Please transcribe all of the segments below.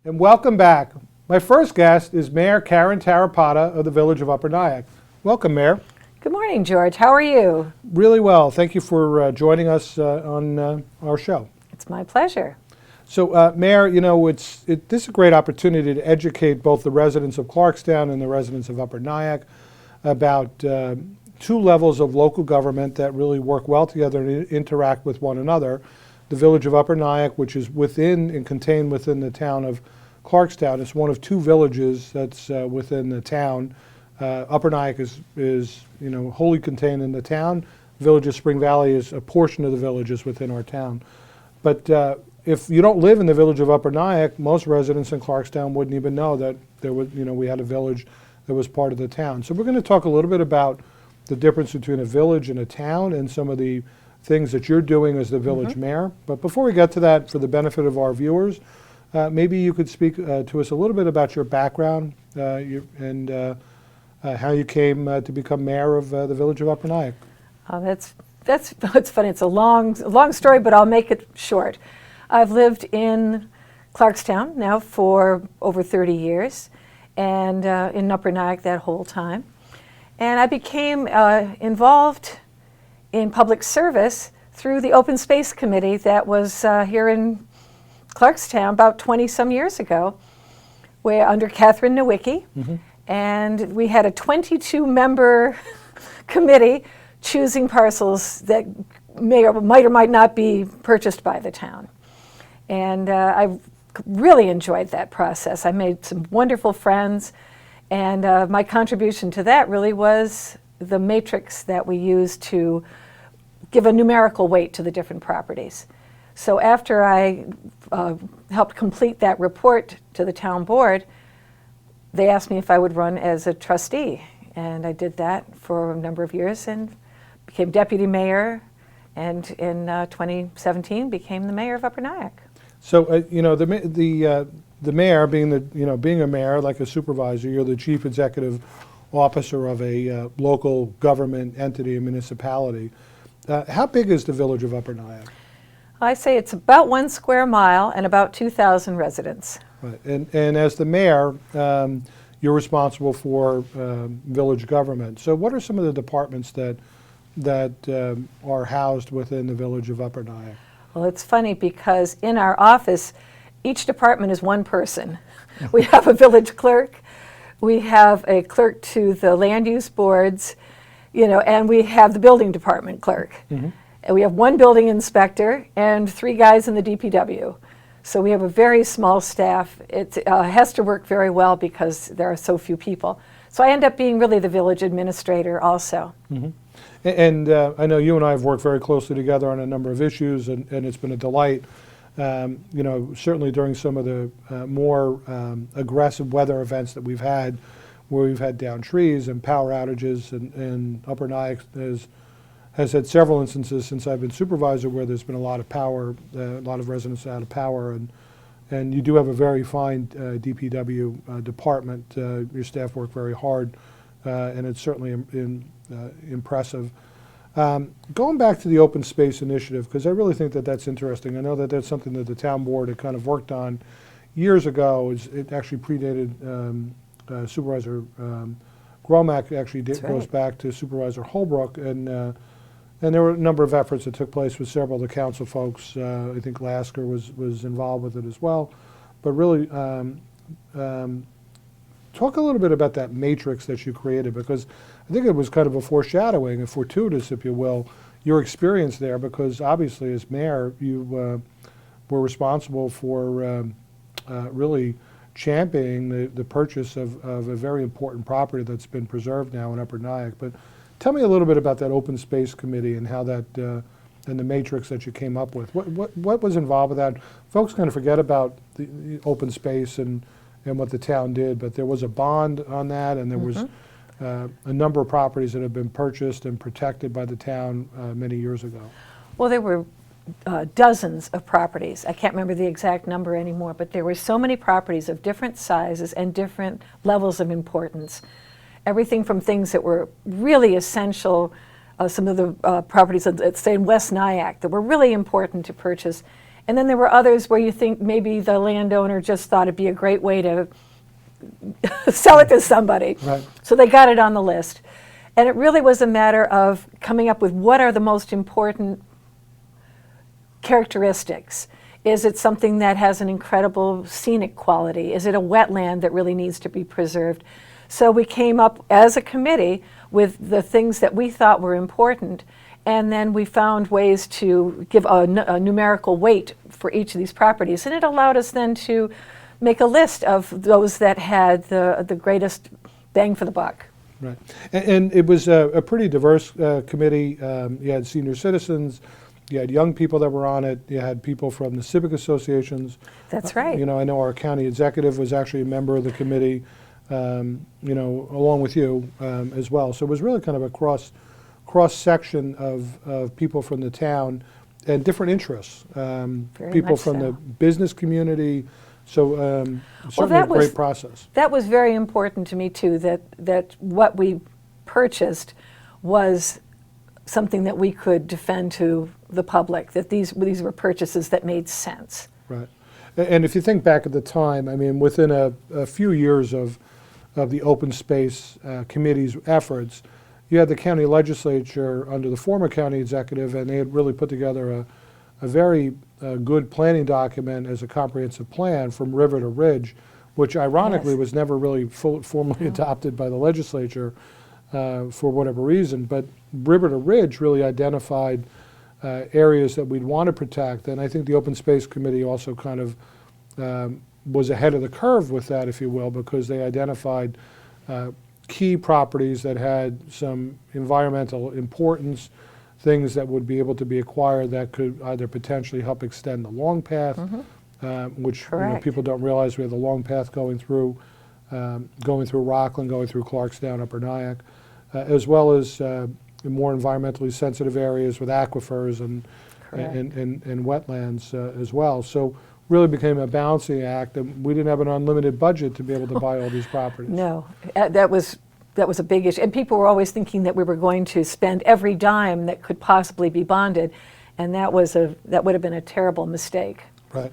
And welcome back. My first guest is Mayor Karen Tarapata of the Village of Upper Nyack. Welcome, Mayor. Good morning, George. How are you? Really well. Thank you for joining us on our show. It's my pleasure. So, Mayor, you know, this is a great opportunity to educate both the residents of Clarkstown and the residents of Upper Nyack about two levels of local government that really work well together and interact with one another. The Village of Upper Nyack, which is within and contained within the town of Clarkstown, is one of two villages that's within the town. Upper Nyack is wholly contained in the town. The Village of Spring Valley is a portion of the villages within our town. But if you don't live in the Village of Upper Nyack, most residents in Clarkstown wouldn't even know that we had a village that was part of the town. So we're going to talk a little bit about the difference between a village and a town and some of the things that you're doing as the village mayor. But before we get to that, for the benefit of our viewers, maybe you could speak to us a little bit about your background and how you came to become mayor of the Village of Upper Nyack. That's funny. It's a long story, but I'll make it short. I've lived in Clarkstown now for over 30 years, and in Upper Nyack that whole time. And I became involved in public service through the Open Space Committee that was here in Clarkstown about 20-some years ago, where under Catherine Nowicki, and we had a 22-member committee choosing parcels that might or might not be purchased by the town. And I really enjoyed that process. I made some wonderful friends, and my contribution to that really was the matrix that we used to give a numerical weight to the different properties. So after I helped complete that report to the town board, they asked me if I would run as a trustee, and I did that for a number of years and became deputy mayor, and in 2017 became the mayor of Upper Nyack. So the mayor, being a mayor, like a supervisor, you're the chief executive officer of a local government entity, a municipality. How big is the Village of Upper Nyack? I say it's about 1 square mile and about 2,000 residents. Right. And as the mayor, you're responsible for village government. So what are some of the departments that are housed within the Village of Upper Nyack? Well, it's funny because in our office, each department is one person. We have a village clerk, we have a clerk to the land use boards, and we have the building department clerk. And we have one building inspector and 3 guys in the DPW. So we have a very small staff. It has to work very well because there are so few people. So I end up being really the village administrator also. And I know you and I have worked very closely together on a number of issues, and it's been a delight. Certainly during some of the more aggressive weather events that we've had, where we've had down trees and power outages, and Upper Nyack has had several instances since I've been supervisor where there's been a lot of power, a lot of residents out of power, and you do have a very fine DPW department. Your staff work very hard, and it's certainly impressive. Going back to the open space initiative, because I really think that that's interesting. I know that that's something that the town board had kind of worked on years ago. It actually predated Supervisor Gromack. Actually goes back to Supervisor Holbrook, and there were a number of efforts that took place with several of the council folks. I think Lasker was involved with it as well. But really, talk a little bit about that matrix that you created, because I think it was kind of a foreshadowing, a fortuitous, if you will, your experience there, because obviously as mayor, you were responsible for really championing the purchase of a very important property that's been preserved now in Upper Nyack. But tell me a little bit about that open space committee and how that, and the matrix that you came up with. What was involved with that? Folks kind of forget about the open space and what the town did, but there was a bond on that, and there was a number of properties that have been purchased and protected by the town many years ago. Well, there were dozens of properties. I can't remember the exact number anymore, but there were so many properties of different sizes and different levels of importance. Everything from things that were really essential, some of the properties that say in West Nyack that were really important to purchase, And then there were others where you think maybe the landowner just thought it'd be a great way to sell it to somebody. Right. So they got it on the list. And it really was a matter of coming up with what are the most important characteristics. Is it something that has an incredible scenic quality? Is it a wetland that really needs to be preserved? So we came up as a committee with the things that we thought were important, and then we found ways to give a numerical weight for each of these properties. And it allowed us then to make a list of those that had the greatest bang for the buck. Right. And it was a pretty diverse committee. You had senior citizens, you had young people that were on it, you had people from the civic associations. That's right. You know, I know our county executive was actually a member of the committee, you know, along with you as well. So it was really kind of a cross-section of people from the town and different interests. People much from so. the business community. So certainly that a great was- process. That was very important to me too, that what we purchased was something that we could defend to the public, that these were purchases that made sense. Right. And if you think back at the time, I mean, within a few years of the open space committee's efforts, you had the county legislature under the former county executive, and they had really put together a very good planning document as a comprehensive plan from river to ridge, which ironically Yes. was never really formally adopted by the legislature for whatever reason. But river to ridge really identified areas that we'd want to protect, and I think the Open Space Committee also kind of was ahead of the curve with that, if you will, because they identified key properties that had some environmental importance, things that would be able to be acquired that could either potentially help extend the long path, which you know, Correct. people don't realize we have the long path going through Rockland, going through Clarkstown, Upper Nyack, as well as in more environmentally sensitive areas with aquifers and wetlands as well. So really became a balancing act, and we didn't have an unlimited budget to be able to buy all these properties. No, that was a big issue. And people were always thinking that we were going to spend every dime that could possibly be bonded, and that would have been a terrible mistake. Right.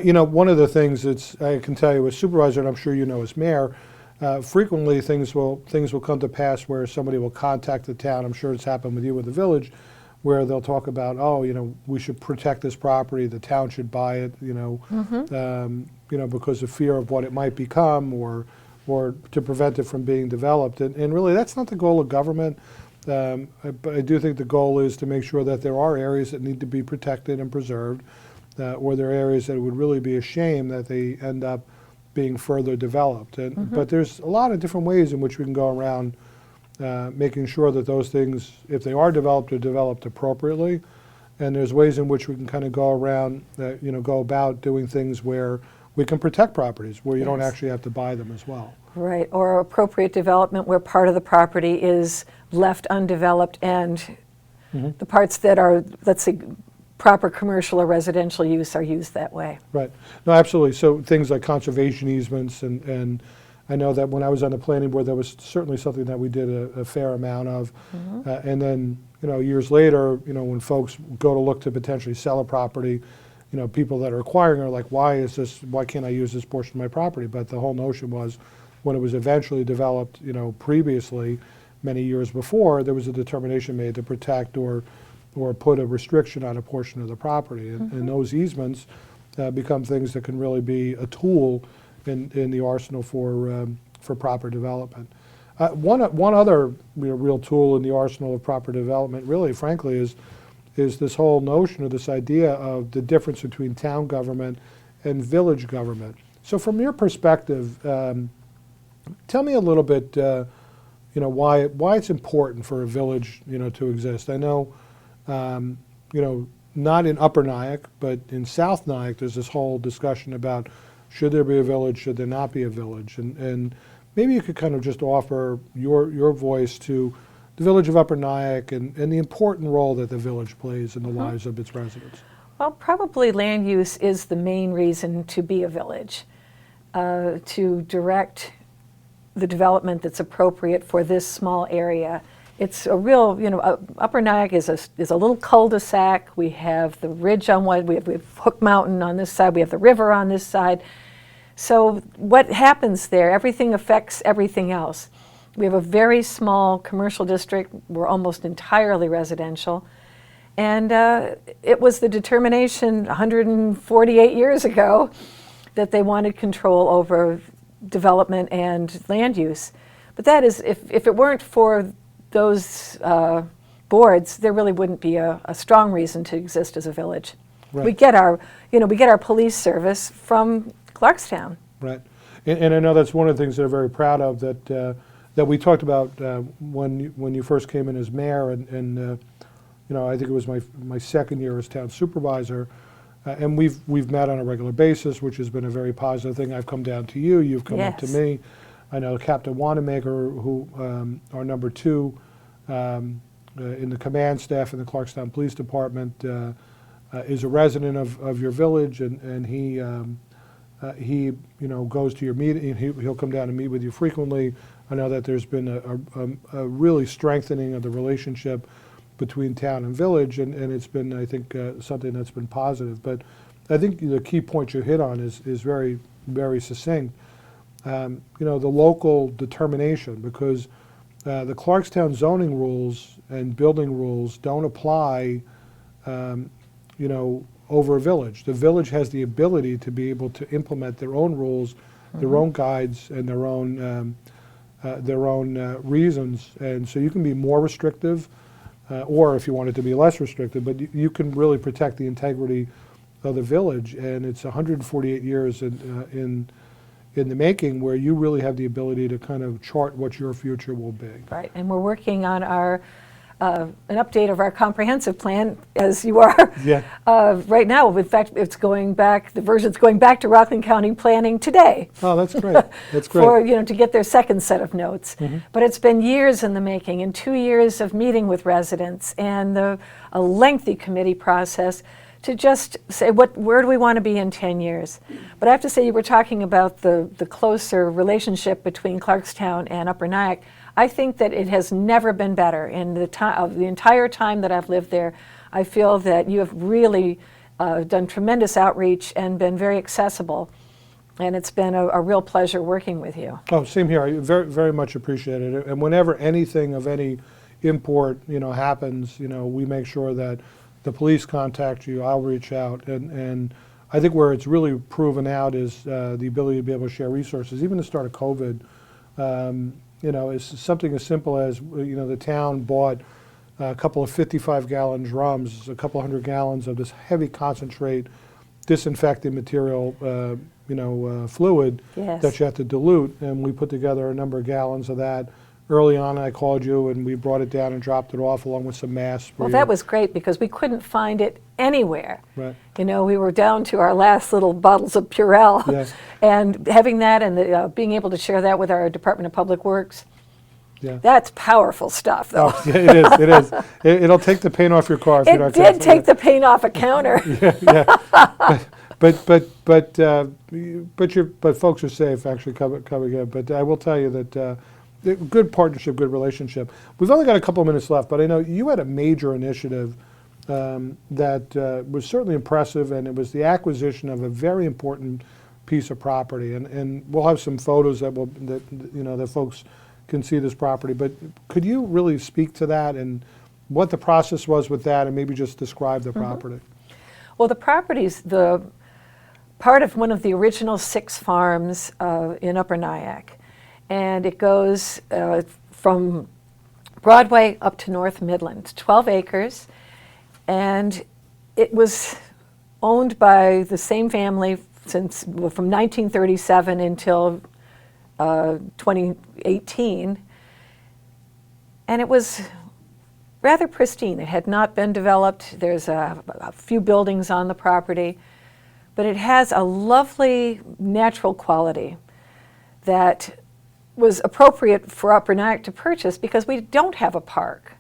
You know, one of the things I can tell you as supervisor, and I'm sure you know as mayor, frequently things will come to pass where somebody will contact the town. I'm sure it's happened with you with the village, where they'll talk about, oh, you know, we should protect this property, the town should buy it, you know, because of fear of what it might become, or to prevent it from being developed. And really, that's not the goal of government. But I do think the goal is to make sure that there are areas that need to be protected and preserved, or there are areas that it would really be a shame that they end up being further developed. But there's a lot of different ways in which we can go around making sure that those things, if they are developed appropriately. And there's ways in which we can kind of go around, you know, go about doing things where we can protect properties, where you don't Yes. actually have to buy them as well. Right, or appropriate development where part of the property is left undeveloped and the parts that are, let's say, proper commercial or residential use are used that way. Right. No, absolutely. So things like conservation easements, and I know that when I was on the planning board, that was certainly something that we did a fair amount of. And then, you know, years later, you know, when folks go to look to potentially sell a property, you know, people that are acquiring are like, why can't I use this portion of my property? But the whole notion was, when it was eventually developed, you know, previously, many years before, there was a determination made to protect or put a restriction on a portion of the property. And those easements become things that can really be a tool in the arsenal for proper development. One other real tool in the arsenal of proper development, really, frankly, is this whole notion or this idea of the difference between town government and village government. So from your perspective, tell me a little bit, you know, why it's important for a village, you know, to exist. I know, you know, not in Upper Nyack, but in South Nyack, there's this whole discussion about should there be a village, should there not be a village, and maybe you could kind of just offer your voice to the village of Upper Nyack and the important role that the village plays in the lives of its residents. Well, probably land use is the main reason to be a village, to direct the development that's appropriate for this small area It's a real, Upper Nyack is a little cul-de-sac. We have the ridge on one, we have Hook Mountain on this side, we have the river on this side. So what happens there, everything affects everything else. We have a very small commercial district. We're almost entirely residential. And it was the determination 148 years ago that they wanted control over development and land use. But that is, if it weren't for those boards, there really wouldn't be a strong reason to exist as a village. Right. We get our police service from Clarkstown. Right, and I know that's one of the things that I'm very proud of, that we talked about when you first came in as mayor, and I think it was my second year as town supervisor, and we've met on a regular basis, which has been a very positive thing. I've come down to you, you've come up to Yes. me. I know Captain Wanamaker, who our number 2 in the command staff in the Clarkstown Police Department, is a resident of your village, and he goes to your meeting. He'll come down and meet with you frequently. I know that there's been a really strengthening of the relationship between town and village, and it's been, I think, something that's been positive. But I think the key point you hit on is very, very succinct. The local determination, because the Clarkstown zoning rules and building rules don't apply, over a village. The village has the ability to be able to implement their own rules, their own guides, and their own reasons. And so you can be more restrictive, or if you want it to be less restrictive, but you can really protect the integrity of the village. And it's 148 years in the making, where you really have the ability to kind of chart what your future will be. Right, and we're working on an update of our comprehensive plan, as you are. Yeah. Right now, in fact, the version's going back to Rockland County Planning today. Oh, that's great. That's great. For, to get their second set of notes. Mm-hmm. But it's been years in the making, and 2 years of meeting with residents, and a lengthy committee process to just say, where do we want to be in 10 years? But I have to say, you were talking about the closer relationship between Clarkstown and Upper Nyack. I think that it has never been better. In the entire time that I've lived there, I feel that you have really done tremendous outreach and been very accessible. And it's been a real pleasure working with you. Oh, same here. I very, very much appreciate it. And whenever anything of any import, happens, we make sure that the police contact you. I'll reach out, and I think where it's really proven out is the ability to be able to share resources. Even the start of COVID, it's something as simple as the town bought a couple of 55-gallon drums, a couple hundred gallons of this heavy concentrate disinfecting material, fluid Yes. that you have to dilute, and we put together a number of gallons of that. Early on, I called you, and we brought it down and dropped it off along with some masks. Well, that was great because we couldn't find it anywhere. Right. We were down to our last little bottles of Purell. Yes. And having that and being able to share that with our Department of Public Works, Yeah. that's powerful stuff, though. Oh, yeah, it is. It is. It'll take the paint off your car if you're It not did careful. take the paint off a counter. But folks are safe actually coming in. But I will tell you that good partnership, good relationship. We've only got a couple of minutes left, but I know you had a major initiative that was certainly impressive, and it was the acquisition of a very important piece of property. And we'll have some photos that folks can see this property. But could you really speak to that and what the process was with that, and maybe just describe the property? Well, the property's the part of one of the original 6 farms in Upper Nyack. And it goes from Broadway up to North Midland, 12 acres. And it was owned by the same family from 1937 until 2018. And it was rather pristine. It had not been developed. There's a few buildings on the property, but it has a lovely natural quality that was appropriate for Upper Nyack to purchase because we don't have a park.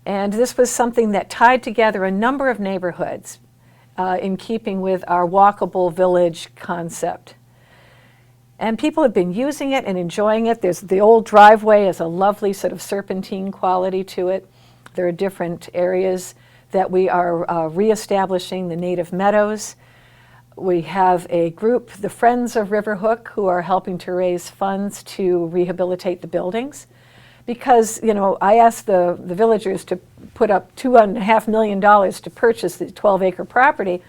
And this was something that tied together a number of neighborhoods in keeping with our walkable village concept. And people have been using it and enjoying it. There's the old driveway has a lovely sort of serpentine quality to it. There are different areas that we are reestablishing, the native meadows. We have a group, the Friends of Riverhook, who are helping to raise funds to rehabilitate the buildings. Because, you know, I asked the villagers to put up $2.5 million to purchase the 12-acre property.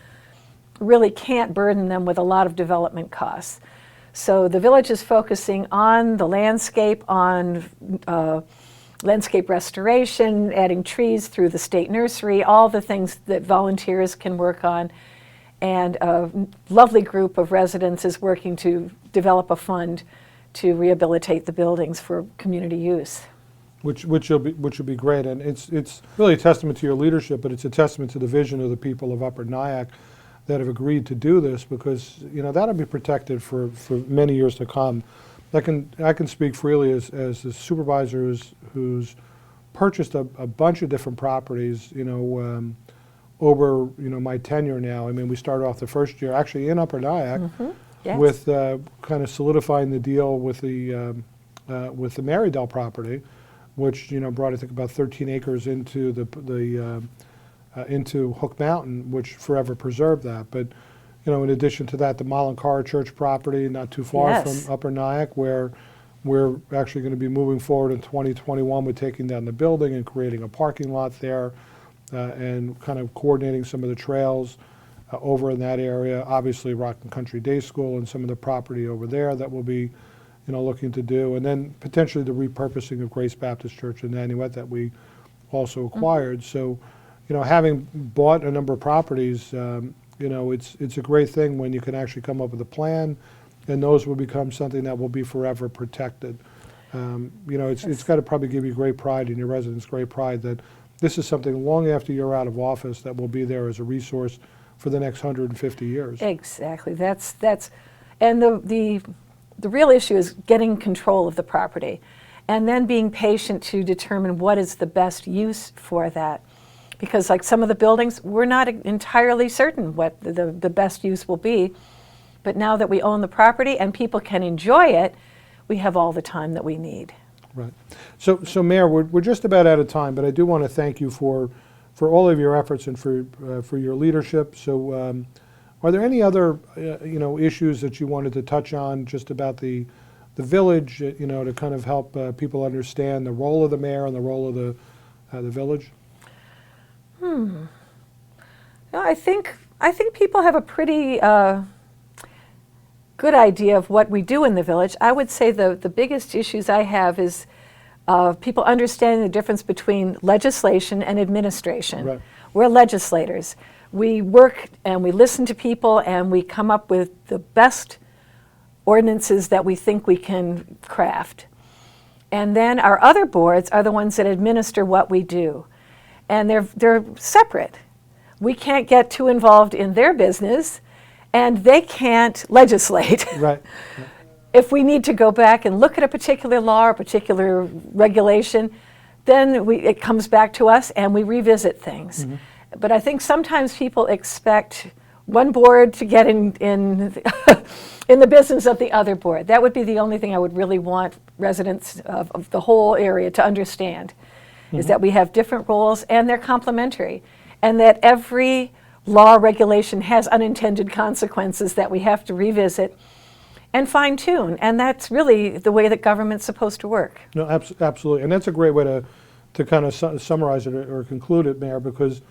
Really can't burden them with a lot of development costs. So the village is focusing on the landscape, on landscape restoration, adding trees through the state nursery, all the things that volunteers can work on. And a lovely group of residents is working to develop a fund to rehabilitate the buildings for community use. Which will be great, and it's really a testament to your leadership, but it's a testament to the vision of the people of Upper Nyack that have agreed to do this, because that'll be protected for many years to come. I can speak freely as a supervisor who's purchased a bunch of different properties, over my tenure now. I mean, we started off the first year actually in Upper Nyack. Yes. With kind of solidifying the deal with the Marydale property, which brought I think about 13 acres into into Hook Mountain, which forever preserved that. But in addition to that, the Malankara Church property, not too far Yes. from Upper Nyack, where we're actually going to be moving forward in 2021 with taking down the building and creating a parking lot there, and kind of coordinating some of the trails over in that area. Obviously, Rock and Country Day School and some of the property over there that we'll be looking to do, and then potentially the repurposing of Grace Baptist Church in Nanuet that we also acquired. So, having bought a number of properties, it's a great thing when you can actually come up with a plan, and those will become something that will be forever protected. It's got to probably give you great pride, and your residents great pride, that this is something long after you're out of office that will be there as a resource for the next 150 years. Exactly. That's and the real issue is getting control of the property, and then being patient to determine what is the best use for that. Because like some of the buildings, we're not entirely certain what the best use will be. But now that we own the property and people can enjoy it, we have all the time that we need. Right. So Mayor, we're just about out of time, but I do want to thank you for all of your efforts and for your leadership. So are there any other issues that you wanted to touch on just about the village, to kind of help people understand the role of the mayor and the role of the village? No, I think people have a pretty good idea of what we do in the village. I would say the biggest issues I have is people understanding the difference between legislation and administration. Right. We're legislators. We work and we listen to people and we come up with the best ordinances that we think we can craft. And then our other boards are the ones that administer what we do. And they're separate. We can't get too involved in their business, and they can't legislate. Right. If we need to go back and look at a particular law or a particular regulation, then it comes back to us and we revisit things. Mm-hmm. But I think sometimes people expect one board to get in in the business of the other board. That would be the only thing I would really want residents of the whole area to understand, is that we have different roles and they're complementary, and that every law regulation has unintended consequences that we have to revisit and fine-tune, and that's really the way that government's supposed to work. No, absolutely, and that's a great way to kind of summarize it or conclude it, Mayor, because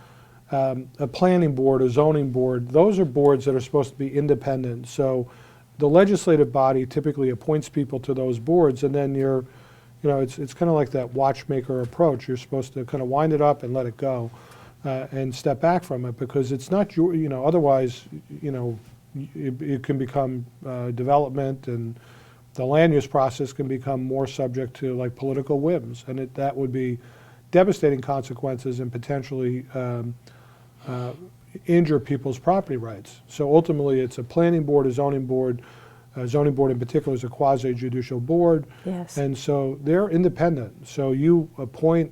a planning board, a zoning board, those are boards that are supposed to be independent. So the legislative body typically appoints people to those boards, and then it's kind of like that watchmaker approach. You're supposed to kind of wind it up and let it go, and step back from it, because it's not your, otherwise, it can become development, and the land use process can become more subject to like political whims, and that would be devastating consequences and potentially injure people's property rights. So ultimately, it's a planning board, a zoning board. Zoning board in particular is a quasi-judicial board. Yes. And so they're independent. So you appoint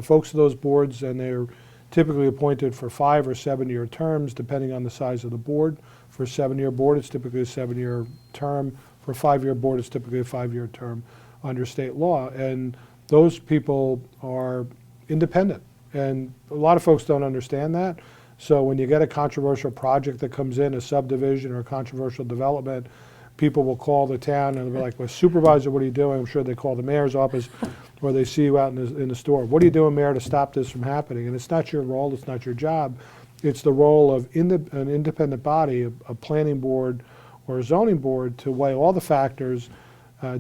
folks to those boards, and they're typically appointed for 5 or 7 year terms, depending on the size of the board. For a 7-year board, it's typically a 7-year term. For a 5-year board, it's typically a 5-year term under state law. And those people are independent. And a lot of folks don't understand that. So when you get a controversial project that comes in, a subdivision or a controversial development, people will call the town and they'll be like, well, supervisor, what are you doing? I'm sure they call the mayor's office or they see you out in the store. What are you doing, mayor, to stop this from happening? And it's not your role, it's not your job. It's the role of an independent body, a planning board or a zoning board, to weigh all the factors,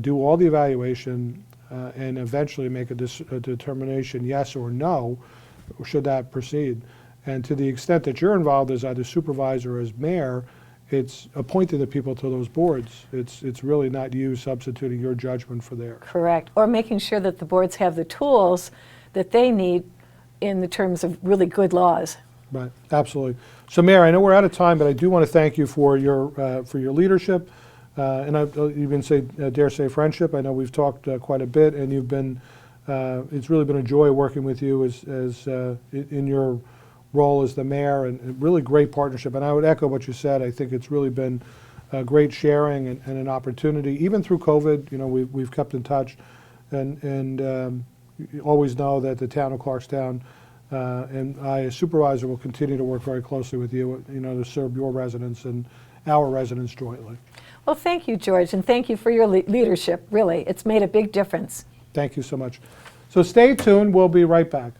do all the evaluation, and eventually make a determination, yes or no, should that proceed. And to the extent that you're involved as either supervisor or as mayor, it's appointing the people to those boards. It's really not you substituting your judgment for theirs. Correct. Or making sure that the boards have the tools that they need in the terms of really good laws. Right, absolutely. So, Mayor, I know we're out of time, but I do want to thank you for your leadership, and I even dare say friendship. I know we've talked quite a bit, and you've been. It's really been a joy working with you as in your role as the mayor, and a really great partnership. And I would echo what you said. I think it's really been great sharing and an opportunity, even through COVID. You know, we've kept in touch, and you always know that the town of Clarkstown. And I, as supervisor, will continue to work very closely with you, to serve your residents and our residents jointly. Well, thank you, George, and thank you for your leadership. Really, it's made a big difference. Thank you so much. So stay tuned. We'll be right back.